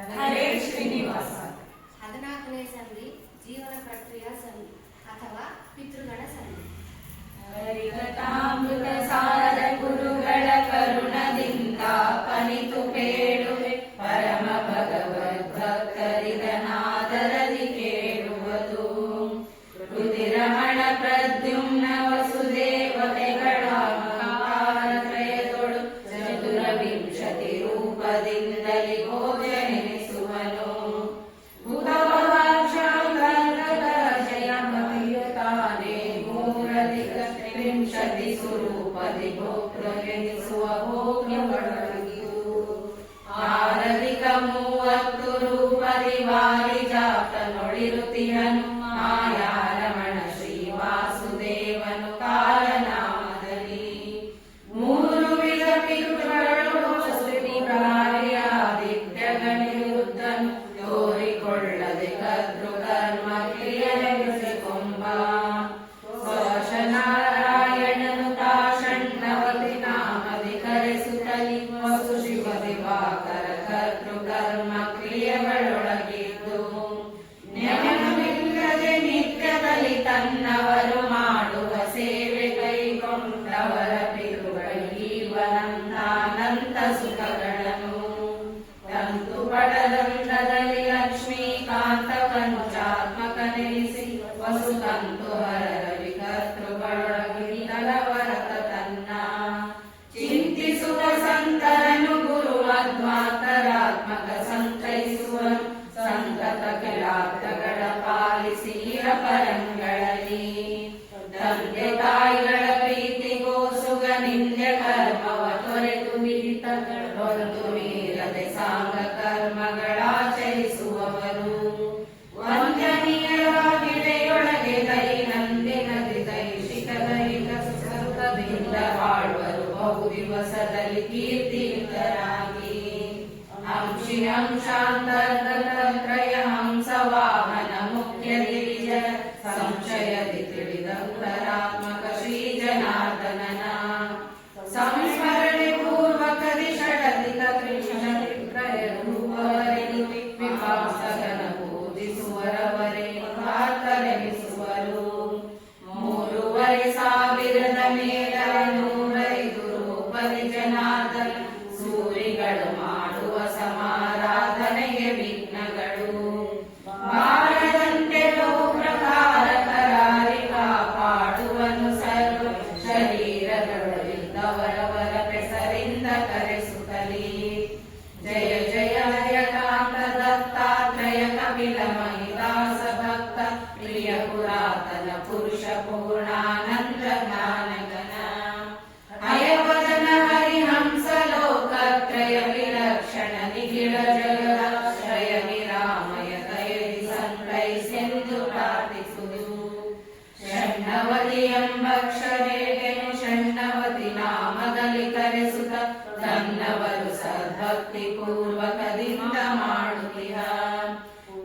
ಹರೇ ಶ್ರೀನಿವಾಸ. 14ನೇ ಸಂಧಿ ಜೀವನ ಪ್ರಕ್ರಿಯಾ ಸಂಧಿ ಅಥವಾ ಪಿತೃಗಣ ಸಂಧಿ. ಹರಿಕಥಾಮೃತ ಸಾರ ಗುರುಗಳ ಕರುಣದಿಂದ ಪನಿತು ಬೇಡುವೆ ಪರಮ ಭಗವದ್ಭಕ್ತರಿದನಾದರದಿ ಕೇಳುವುದು. ರುದಿರಮಣ ಪ್ರದ್ಯುಮ್ನ ವಸುದೇವತೆಗಳ ತ್ರಯದೊಳು ಚತುರವಿಂಶತಿ ರೂಪದಿಂದಲಿ ಗೋಚರಿಸುವನು. ಜಯಮಯುತಾನೆ ಮೂರಧಿಕ ತ್ರಿಂಶತಿ ಸ್ವರೂಪದಿ ಭೋಕ್ತೃಗೆನಿಸುವ ಭೋಗ್ಯವಳಗಿಯು. ಆರಧಿಕ 30 ರೂಪದಿ ವಾರಿ ಜಾತನೊಳಿರುತಿಹನು ಮಾಯಾರಮಣ ಶ್ರೀ ವಾಸುದೇವನು ಕಾಲನಾಮದಲ್ಲಿ. 3 ವಿಧ ಪಿತೃಗಳು ಆದಿತ್ಯಗಣಿರುದ್ದನು ತೋರಿಕೊಳ್ಳದೆ ಕರ್ತೃಕರ್ಮ ಕ್ರಿಯೆಗಳಿಸಿಕೊಂಬ. ಸ್ವಶನಾರಾಯಣನು ತಾಷಣ್ಣವತಿ ನಾಮದಿ ಕರೆಸುತ್ತಲಿ ವಸು ಶಿವ ದಿವಾಕರ ಕರ್ತೃಕರ್ಮ ಕ್ರಿಯೆಗಳೊಳಗಿದ್ದು. ನ್ಯಾಯವಿಲ್ಲದೆ ನಿತ್ಯದಲ್ಲಿ ತನ್ನವರು ಮಾಡುವ ಸೇವೆ ಕೈಗೊಂಡವರ ಪಿತೃಗಳೀವನಂತಾನಂತ ಸುಖಗಳನ್ನು ತಂತು ಪಡದಂಡದಲ್ಲಿ ಲಕ್ಷ್ಮೀಕಾಂತ ಪಂಚಾತ್ಮಕನೆನಿಸಿ ವಸುತಂತು ಹರರವಿ ಕರ್ತೃಗಳೊಳಗಿಡಲವರತ ತನ್ನ. ಚಿಂತಿಸುವ ಸಂತರನು ಗುರು ಮಧ್ವಾಂತರಾತ್ಮಕ ಸಂತೈಸುವನು ಸಂತತ ಕೆಳಾರ್ಥಗಳ ಪಾಲಿಸಿ ಪರಂಗಳಲ್ಲಿ. ತಂದೆ ತಾಯಿಗಳ ಪ್ರೀತಿಗೋಸುಗ ನಿಂದ್ಯ ಕರ್ಮವ ತೊರೆದು ವಿಹಿತಗಳೊಂದು ಮೀರದೆ ಸಾಂಗ ಕರ್ಮಗಳಾಚರಿಸುವವರು. ವಂದನೀಯರಾಗಿಡೆಯೊಳಗೆ ದೈನಂದಿನದಿ ದೈಶಿಕ ದೈಹಿಕ ಸುಖದಿಂದ ಬಾಳುವರು ಬಹು ದಿವಸದಲ್ಲಿ ಕೀರ್ತಿಯುತರಾಗಿ. ಅಂಶಿ ಅಂಶಾಂತರ್ಗತತ್ರಯ ಹಂಸ ವಾಹನ ಮುಖ್ಯ ದಿವಿಜ ಸಂಶಯದಿ ತಿಳಿದಂತರಾತ್ಮಕ ಶ್ರೀ ಜನಾರ್ದನನ ಸಂಸ್ಮರಣೆ ಪೂರ್ವಕದಿ ಷಡಧಿಕ ತ್ರಿಶತಿತ್ರಯ ರೂಪವರೆನು ವಿಪಾಸಕನ ಪೂಜಿಸುವರವರೇ ಭಾರ್ತರೆನಿಸುವರು. 3,500 ಮೇಲರ 105 ರೂಪದಿ ಜನಾರ್ದನ ಸೂರಿಗಳು ಮಾಡುವ ಸಮಾರಾಧನೆಗೆ ವಿಘ್ನಗಳು ಬಾರದಂತೆ ಬಹು ಪ್ರಕಾರ ಕರಾರಿ ಕಾಪಾಡುವನು ಸರ್ವ ಶರೀರಗಳಿದ್ದವರವರ ಹೆಸರಿಂದ ಕರೆಸುತ್ತಲೇ. ಜಯ ಜಯ ಹರ್ಯಕಾಂತ ದತ್ತಾತ್ರಯ ಕಪಿಲ ಮಹಿದಾಸ ಭಕ್ತ ಪ್ರಿಯ ಪುರಾತನ ಪುರುಷ ಪೂರ್ಣಾನಂದ ಜ್ಞಾನಗಣ ಹಯವದನ ಹರಿಹಂಸ ಲೋಕತ್ರಯ ವಿಲಕ್ಷಣ ನಿಖಿಳ ಜಗದಾಶ್ರಯ ನಿರಾಮಯ ದಯದಿ ಸಂತೈಸೆಂದು ಪ್ರಾರ್ಥಿಸುವುದು. ಷಣ್ಣವತಿ ಎಂಬಕ್ಷರೇನು ಷಣ್ಣವತಿ ನಾಮದಲ್ಲಿ ಕರೆಸುತ್ತ ತನ್ನವರು ಸದ್ಭಕ್ತಿ ಪೂರ್ವಕದಿಂದ ಮಾಡುತ್ತಿಹ.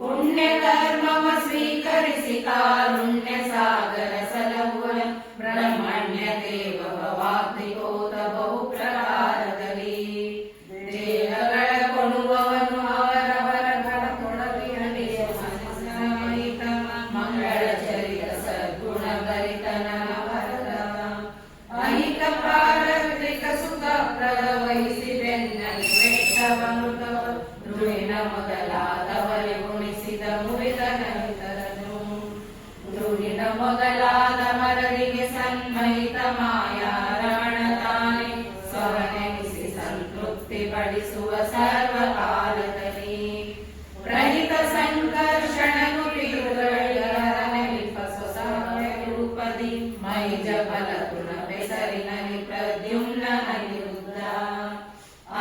ಪುಣ್ಯ ಕರ್ಮವ ಸ್ವೀಕರಿಸಿ ಕಾರುಣ್ಯ ಸಾಗರ ಸಲಹುವ ಬ್ರಹ್ಮಣ್ಯ ದೇವ ಭವಾಗ್ನಿಕೋತ ಬಹು ಪ್ರಕಾರದಲ್ಲಿ. ದೇಹಗಳ ಕೊಡುವವನು ಅವರವರ ಕೊಡಲಿರಲಿಯ ಮನಸ್ಸಹಿತ ಮಂಗಳ ಚರಿತ ಸದ್ಗುಣ ಭರಿತನ ವರದ. ಐಕ ಪಾರತ್ರಿಕ ಸುಖ ಪ್ರದ ವಹಿಸಿ ಬೆನ್ನಲ್ಲಿ ವೆಟ್ಟವಮೃತವ ಧ್ರುವಿನ ಮೊದಲಾದವರೆ ಗುಣಿಸಿದ ಮುರಿದ ನಹಿತರನು. ಧ್ರುವಿನ ಮೊದಲಾದ ಮರರಿಗೆ ಸನ್ಮಹಿತ ಮಾಯಾರಮಣ ತಾನೆ ಸ್ವನೆನಿಸಿ ಸಂತೃಪ್ತಿ ಪಡಿಸುವ ಸರ್ವಕಾಲದಲ್ಲಿ. ರಹಿತ ಸಂಕರ್ಷಣನು ಪಿತೃಗಳಿಗರನೆಲಿಪ ಸ್ವಸಹಾಯ ರೂಪದಿ ಮೈಜ ಬಲ ಗುಣ ಬೆಸರಿನಲ್ಲಿ ಪ್ರದ್ಯುಮ್ನ ಅನಿರುದ್ಧ.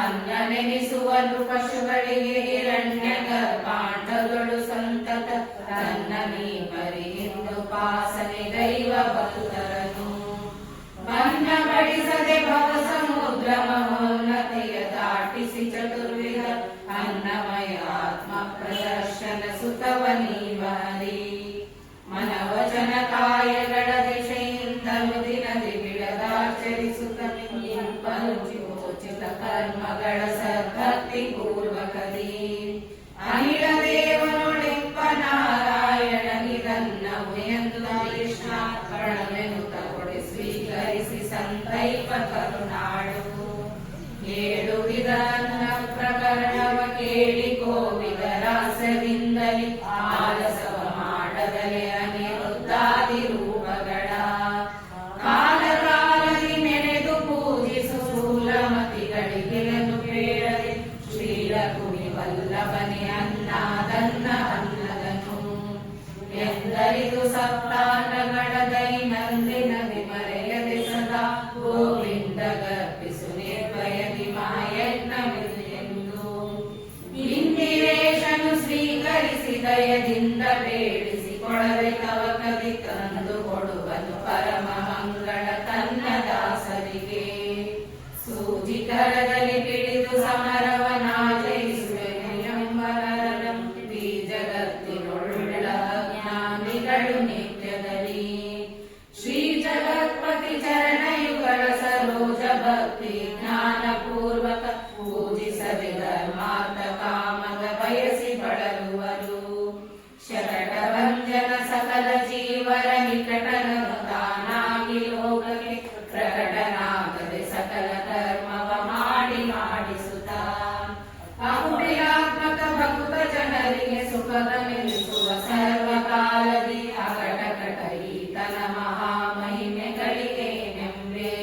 ಅನ್ನನೆನಿಸುವ ನೃಪಶುಗಳಿಗೆ ಹಿರಣ್ಯ ಗರ್ಭಾಂಡಗಳು ಸಂತತ ತನ್ನ ನೀಪರಿ ಹಿಂದು ಪಾಸನೆ ದೈವ ಭಕ್ತರನು. ಬನ್ನ ಬಡಿಸದೆ ಭವ ಸಮುದ್ರ ಮಹೋನ್ನತಿಯ ದಾಟಿಸಿ ಚತುರ್ವಿಧ ಅನ್ನಮಯ ಆತ್ಮ ಪ್ರದರ್ಶನ ಸುತವನೀವರಿ. ಮನವಚನ ಕಾಯಗಳ ದಿಶೆಯಿಂದ ಮುದಿನದಿ ಬಿಡದಾಚರಿಸುತ್ತ ಕರ್ಮಗಳ ಸದ್ಭಕ್ತಿ ಪೂರ್ವಕದಿ ಸಂತೈಪ ಕರುನಾಡು. ಏಳು ವಿಧಾನ ಪ್ರಕರಣವ ಕೇಳಿ ಕೋವಿದರಾಸದಿಂದಲೇ ಆಲಸವ ಮಾಡದಲೆ ಅನಿರುದ್ಧಾದಿ ರೂಪಗಳ ಕಾಲಕಾಲದಿ ನೆನೆದು ಪೂಜಿಸು ಸ್ಥೂಲಮತಿಗಳಿಗೆನು ಬೇಡದೆ ಶ್ರೀರಘುವಿ ವಲ್ಲಭನೆ ಅನ್ನದನ್ನ ಅನ್ನದನು ಎಂದರಿದು ಸಪ್ತಾಂಗಗಳ ದೈನಂದಿನ ವಿಮರೆಯದೆ ಸದಾ ಗೋವಿಂದ ಗರ್ಭಿಸು ನಿರ್ಭಯದಿ ಮಾಯಜ್ಞವಿದೆಂದು ಇಂದಿರೇಶನು ಸ್ವೀಕರಿಸಿ ದಯದಿಂದ ಬೇಡಿಸಿಕೊಳ್ಳದೆ ತವಕದಿ ತಂದು ಕೊಡುವನು ಪರಮ ಮಂಗಳ ತನ್ನ ದಾಸರಿಗೆ. ಸೂಜಿ ಕರದಲ್ಲಿ ಪಿಡಿದು ಸಮರವನ ಜಯಿಸುವೆನೆಂಬರಂ ಈ ಜಗತ್ತಿನೊಳ್ಳ ಜ್ಞಾನಿಗಳು ನಿತ್ಯದಲ್ಲಿ ಶ್ರೀ ಜಗತ್ಪತಿ ಚರಣಯುಗಳ ಸರೋಜ ಭಕ್ತಿ ಜ್ಞಾನ ಪೂರ್ವಕ ಪೂಜಿಸದೆ ಧರ್ಮಾರ್ಥ ಕಾಮದ ಬಯಸಿ ಬಳಲುವರು. ಶಕಟಭಂಜನ ಸಕಲ ಜೀವರ ನಿಕಟನನು ತಾನಾಗಿ ಲೋಕಕ್ಕೆ ಪ್ರಕಟನಾಗದೆ ಸಕಲ ಧರ್ಮವ ಮಾಡಿ ಮಾಡಿಸುತ್ತ ಅಹುಡಿಯಾತ್ಮಕ ಭಕ್ತ ಜನರಿಗೆ ಸುಖದ ಮೆಲಿಸುವ ಸರ್ವಕಾಲದಿ ಅಕಟಕಟ ಈತನ ಮಹಾಮಹಿಮೆಗಳಿಗೆ ನೆಂಬೆ.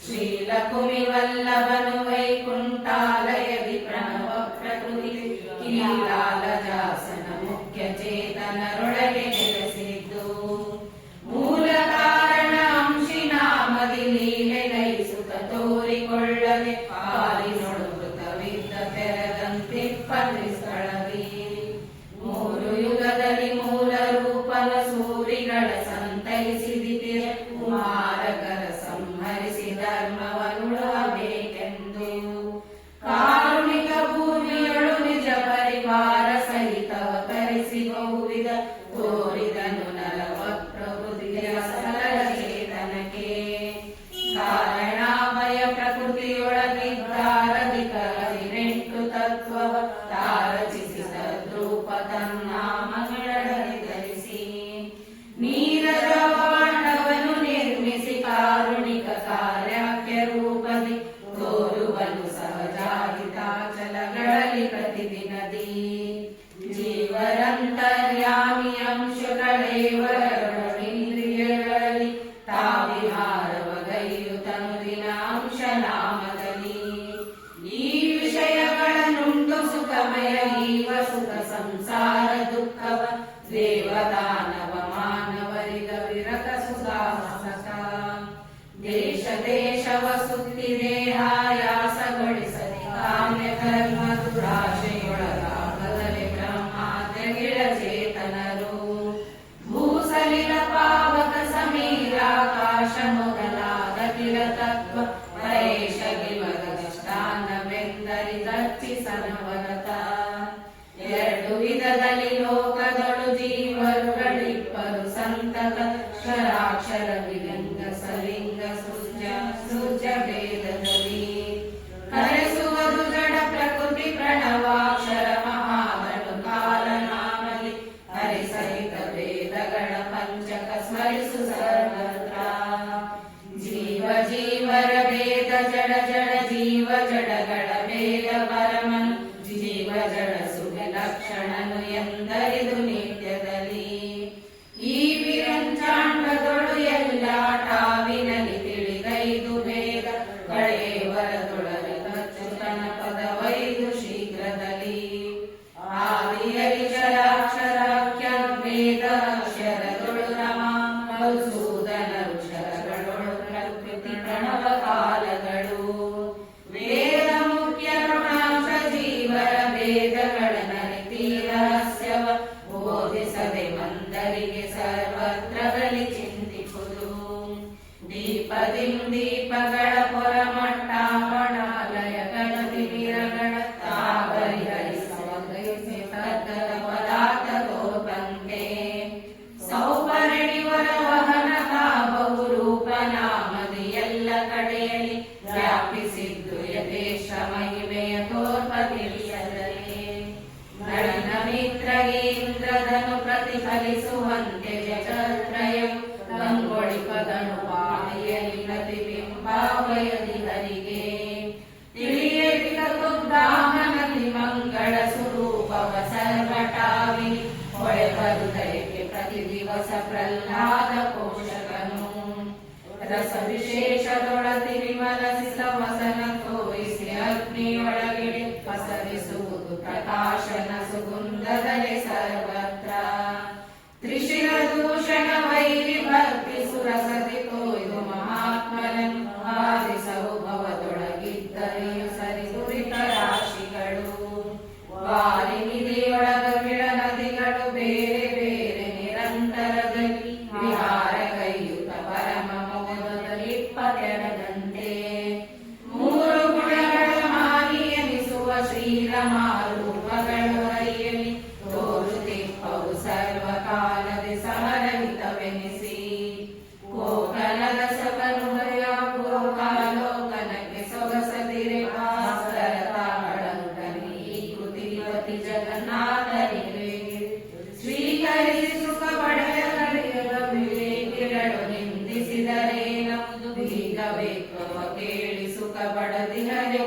ಶ್ರೀಲಕುಮಿ ವಲ್ಲಭನು ವೈಕುಂಠಾಲಯದಿ ಪ್ರಣವ ಪ್ರಕೃತಿ ಕೀಲಾಲಜಾಸನ ಮುಖ್ಯ ಚೇತನರೊಳಗೆ ನೆಲೆಸಿದ್ದು ಮೂಲ ಕಾರಣ ಅಂಶಿ ನಾಮದಿ ಲೀಲೆ ನಯಿಸುತ್ತ ತೋರಿಕೊಳ್ಳದೆ ಪಾಲಿನೊಳು ಕೃತವಿದ್ದ ತೆರೆದಂತಿಪ್ಪತಿ ಸ್ಥಳದಿ ಮೂರು ಯುಗದಲ್ಲಿ ಮೂಲ ರೂಪದ ಸೂರಿಗಳ ಸಂತೈಸಿದಿದೆ ಕುಮಾರಕರ ಸಂಹರಿಸಿ ಧರ್ಮವನ್ನುಳಬೇಕೆಂದು ಕಾರುಣಿಕ ಭೂಮಿಯೊಳು ನಿಜ ಪರಿವಾರ ಸಹಿತವ ತರಿಸಿ ಬಹುವಿಧ ತೋರಿದನು ನರವ ಪ್ರಕೃತಿಯ ಸಕಲ ಚೇತನಕ್ಕೆ ಕಾರಣಾಭಯ ಪ್ರಕೃತಿಯೊಳಗಿದ್ದಾರಧಿಕರಿನೆಂಟು ತತ್ವವ ತಾರಚಿಸಿದ ದ್ರೂಪ ತನ್ನಾಮಗಳಲ್ಲಿ ಧರಿಸಿ ನೀರಜವಾಂಡವನು ನಿರ್ಮಿಸಿ ಕಾರುಣಿಕ ಕಾರ್ಯಾಖ್ಯ ರೂಪದಿ ತೋರುವನು ಸಹಜಾಹಿತಾಚಲಗಳಲ್ಲಿ ಪ್ರತಿದಿನದಿ ಜೀವರಂತರ್ಯಾಮಿ ಅಂಶಗಳೇವರೊಳಗಿಂದ್ರಿಯಗಳಲ್ಲಿ ತಾವಿಹಾರವಗೈಯುತನು ದಿನ ಅಂಶ ನಾಮದಲ್ಲಿ ಈ ವಿಷಯಗಳನ್ನುಂಟು ಸುಖಮಯ ಈವ ಸುಖ ಸಂಸಾರ ದುಃಖವ ದೇವದಾನವ ಮಾನವರಿಗ ವಿರತ ಸುಖಾಸಕ ದೇಶ ದೇಶವ ಸುತ್ತಿ ದೇಹಾಯಾಸಗೊಳಿಸದೆ ಕಾಮ್ಯ ಕರ್ಮ ದುರಾಶೆಯೊಳಗಾಗದಲೆ ಬ್ರಹ್ಮಾದ್ಯಗಿಳ ಚೇತನರು ಭೂಸಲಿಲ ಪಾವಕ ಸಮೀರಾಕಾಶ ಮೊದಲಾದ ಕಿಲ ತತ್ವ ಪರೇಶ ಗಿಮಗಷ್ಟಾನವೆಂದರಿ ದರ್ಚಿಸನವರತ ಎರಡು ವಿಧದಲ್ಲಿ ಲೋಕದೊಳು ಜೀವರುಗಳಿಬ್ಬರು ಸಂತತ ಕ್ಷರಾಕ್ಷರ ವಿಲಿಂಗ ಸಲಿಂಗ ಸೃಜ ಭೇದದಲ್ಲಿ ಕರೆಸುವುದು ಜಡ ಪ್ರಕೃತಿ ಪ್ರಣವಾಕ್ಷರ ಮಹಾಗಣು ಕಾಲನಾಮಲಿ ಹರಿಸಹಿತ ವೇದಗಳ ಪಂಚಕ ಸ್ಮರಿಸು ಸರ್ವತ್ರ ಜೀವ ಜೀವರ ವೇದ ಜಡ ಜಡ ಜೀವ ಜಡಗಳ ವೇದ ಪರಮನು ಜೀವ ಜಡ ಲಕ್ಷಣನು ಎಂದರಿದು ನಿತ್ಯದಲ್ಲಿ ಈ ವಿರಂಚಾಂಡದೊಳು ಎಲ್ಲ ಟಾವಿನಲ್ಲಿ ತಿಳಿದೈದು ಭೇದ ಗಳೆಯವರದೊಳಗಚ್ಚುತನ ಪದವೈದು ಶೀಘ್ರದಲ್ಲಿ ಆದಿಯಲಿ ಶರಾಕ್ಷರಾಖ್ಯ ವೇದ ಅಕ್ಷರದೊಳು ರಮಾ ಮಧುಸೂದನ ಅಕ್ಷರಗಳೊಳು ಪ್ರಕೃತಿ ಪ್ರಣವ ಕಾಲಗಳು ವೇದ ಮುಖ್ಯ ಋಣಾಂಶ ಜೀವರ ವೇದಗಳ ರಹಸ್ಯವ ಬೋಧಿಸದೆ ಮಂದರಿಗೆ ಸರ್ವತ್ರದಲ್ಲಿ ಚಿಂತಿಸುವುದು ದೀಪಗಳ ಪೊರಮಟ್ಟಾವಣಾಲಯ ಗಣತಿ ವೀರಗಳ ತಾವರಿಹರಿಸುವ ಪದಾರ್ಥ ಗೋಪಂತೆ ಸೌಪರಣಿವರ ವಹನ ಬಹು ರೂಪ ನಾಮದಿ ಎಲ್ಲ ಕಡೆಯಲ್ಲಿ ವ್ಯಾಪಿಸಿದ್ದು ಯಥೇಶ ಮಹಿಮೆಯ ತೋರ್ಪ ತಿಳಿಯದಲೇ ನಳಿನ ಮಿತ್ರಗೆ ಇಂದ್ರದನು ಪ್ರತಿಫಲಿಸುವಂತೆ ಜಗತ್ರಯವು ಗಂಗೊಳಿಪದನು ಪಾಲಿಯಲಿ ಪ್ರತಿಬಿಂಬ ಭಾವಯದಿ ಹರಿಗೆ ತಿಳಿಯದಿಗದಾಮನದಿ ಮಂಗಳ ಸ್ವರೂಪವ ಸರ್ವಟಾವಿ ಹೊಳೆಬರು ದಯಕ್ಕೆ ಪ್ರತಿ ದಿವಸ ಪ್ರಹ್ಲಾದ ಪೋಷಕನು ರಸ ವಿಶೇಷದೊಳತಿ ವಿಮಲಸಿಸ ವಸನ ತೋರಿಸಿ ಅಗ್ನಿಯೊಳಗಿಡೆ ಪಸರಿಸುವುದು ಪ್ರಕಾಶನ ಸುಗುಂಧದಲೆ ಸರ್ವತ್ರ ತ್ರಿಶಿರ ದೂಷಣ ವೈರಿ ಭಕ್ತಿ ಸುರಸತಿ ತೊಯ್ದು ಮಹಾತ್ಮರನ್ನು ಬಾಧಿಸವು ಭವದೊಳಗಿದ್ದರೆಯು ಸರಿ ದುರಿತ ರಾಶಿಗಳು ವಾರಿನಿಧಿಯೊಳಗ ಗಿಡ ನದಿಗಳು ಬೇರೆ ಬೇರೆ ನಿರಂತರದಲ್ಲಿ ವಿಹಾರ ಕೈಯುತ ಪರಮ ಮೋದದಲ್ಲಿಪ್ಪತೆರದಂತೆ ಮೂರು ಗುಣಗಳ ಮಾನಿ ಎನಿಸುವ ಶ್ರೀರಮಾರೂಪಗಳು ಹರಿಯಲಿ ತೋರುತ್ತಿಪ್ಪವು ಸರ್ವಕಾಲದೆ ಸಮರಹಿತವೆನಿಸಿ ಕೋಕಲದ ಸಕನುದಯ ಗೋಕಾಲೋಕನಕ್ಕೆ ಸೊಗಸದಿರೆ ಭಾಸ್ಕರತಾಗಳಂತನಿ ಕೃತಿಪತಿ ಜಗನ್ನಾಥನಿಗೆ ಸ್ವೀಕರಿಸಿ ಸುಖ ಪಡೆಯ ಕಡೆಯದ ವಿವೇಕಿಗಳು ನಿಂದಿಸಿದರೆ ನಮ್ಮದು ಬೀಗಬೇಕು ಕೇಳಿ ಸುಖ ಪಡೆದಿಹರೆ